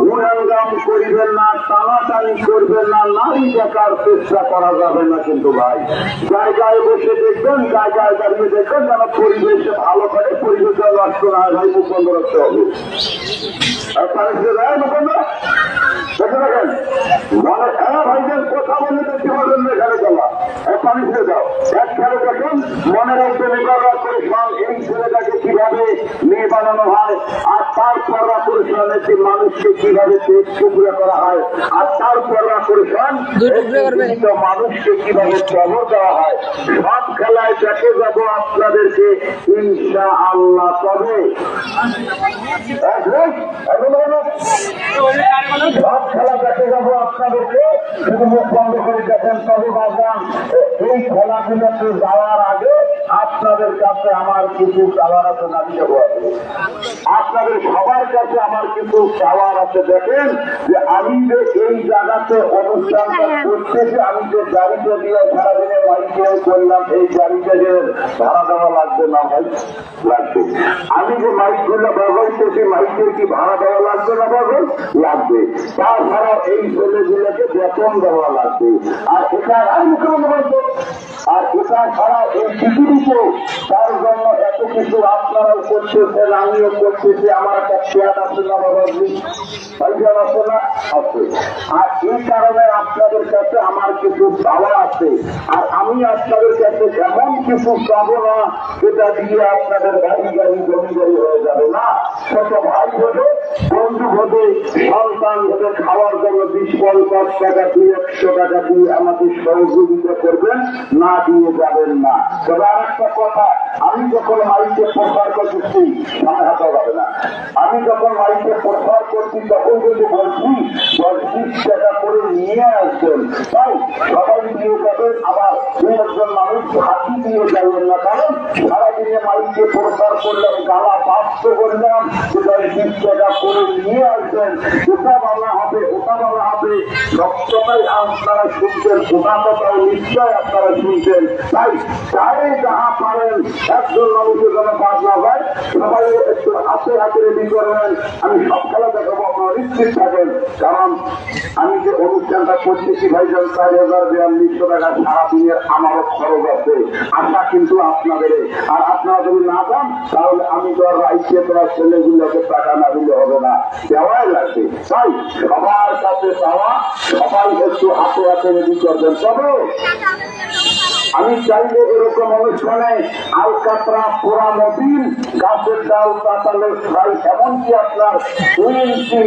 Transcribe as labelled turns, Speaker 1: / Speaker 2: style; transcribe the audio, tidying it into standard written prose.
Speaker 1: গুণাঙ্গাম করিবেন না, টানাটানি করবেন না, নারী দেখার চেষ্টা করা যাবে না। কিন্তু ভাই জায়গায় বসে দেখবেন, জায়গায় দাঁড়িয়ে দেখবেন যেন পরিবেশে ভালো করে, পরিবেশে নষ্ট না হয়। ভাই মুখ বন্ধ রাখতে হবে। আর পানিতে যায় মুখ বন্ধ দেখে দেখেন মানে ভাইদের কথা বলে দেখতে পারবেন না। এখানে চলা পানিতে যাও এক খেলে দেখেন মনের একজন এবার পরিশ্রম এই ছেলেটাকে কিভাবে মেয়ে বানানো হয়, আর তারপর পরিশ্রমের মানুষকে কিভাবে টুকরা করা হয়, আর তারপর পরিশ্রম মানুষকে কিভাবে খবর দেওয়া হয়। সব খেলায় দেখে যাব আপনাদেরকে ইনশা আল্লাহ। তবে সব খেলা দেখে যাবো আপনাদেরকে, শুধু মুখ বন্ধ করে দেখেন। তবে বাজান এই খেলাগুলোতে যাওয়ার আগে আপনাদের কাছে আমার কিছু চাওয়ার আছে, দাবি দেবো আছে। আপনাদের সবার কাছে আমার কিছু চাওয়ার আছে। দেখেন যে আমি যে এই জায়গাতে অনুষ্ঠানটা করতেছি, আমি যে গাড়িটা দিয়ে সারাদিনে মাইকে করলাম, এই গাড়িটা যে ভাড়া দেওয়া লাগবে না ভাই? লাগবে। আমি যে মাইকগুলো ব্যবহার করছি, মাইকের কি ভাড়া দেওয়া লাগবে না? ব্যবহার লাগবে। তাছাড়া এই ছেলেগুলোকে বেতন দেওয়া লাগবে। আর এটা আর এটা ছাড়া এই পৃথিবীতে তার জন্য এত কিছু আপনারাও করতেছেন, আমিও করতেছি। আমার একটা খেয়াল আছে না বাবাজি? ভাইজান আছে না? আছে। আর এই কারণে আপনাদের কাছে আমার কিছু চাওয়া আছে। আর আমি আপনাদের কাছে এমন কিছু চাবো না যেটা দিয়ে আপনাদের গাড়ি গাড়ি জমি গাড়ি হয়ে যাবে না। ছোট ভাই ভোটে, বন্ধু ভোটে, সন্তান ভোটে খাওয়ার জন্য 20-50 টাকা দিয়ে 100 টাকা দিয়ে আমাকে সহযোগিতা করবেন, না দিয়ে যাবেন না। তবে আর একটা কথা, আমি যখন মাইকে প্রচার করতেছি সামনে হাতে যাবে না। আমি যখন মাইকে প্রচার করছি তখন কিন্তু বলছি 10-20 টাকা করে নিয়ে আসবেন। তাই সবাই দিয়ে যাবেন। আবার 2-1 মানুষ হাতি দিয়ে যাবেন না। কারণ সারাদিনে মাইকে প্রচার করলাম, গালা বাস্ত করলাম, 10-20 টাকা করে নিয়ে আসবেন। ওটা বলা হবে, ওটা বলা হবে, সবসময় আপনারা শুনছেন, ওটা কথাও নিশ্চয় আপনারা শুনছেন। তাই যারে যাহা পারেন একজন মানুষের যেন বাদ না হয়, সবাই একটু হাতে হাতে রেডি করবেন। আমি সব খেলা দেখাবো, আপনারা নিশ্চিত থাকেন। কারণ আমি যে অনুষ্ঠানটা করতেছি ভাইজান 4,042 টাকা সারাদিনের আমারও খরচ আছে। আশা কিন্তু আপনাদের। আর আপনারা যদি না যান তাহলে আমি তো আর রাইতে তোরা ছেলেগুলোকে টাকা না দিলে হবে না, দেওয়াই লাগবে। তাই সবার কাছে চাওয়া, সবাই একটু হাতে হাতে রেডি করবেন। তবে আমি চাইলে এরকম অনুষ্ঠানে আলকাতরা, পোড়া মোবিল, গাছের ডাল, পাতালের ফ্রাই, এমনকি আপনার 2 ইঞ্চি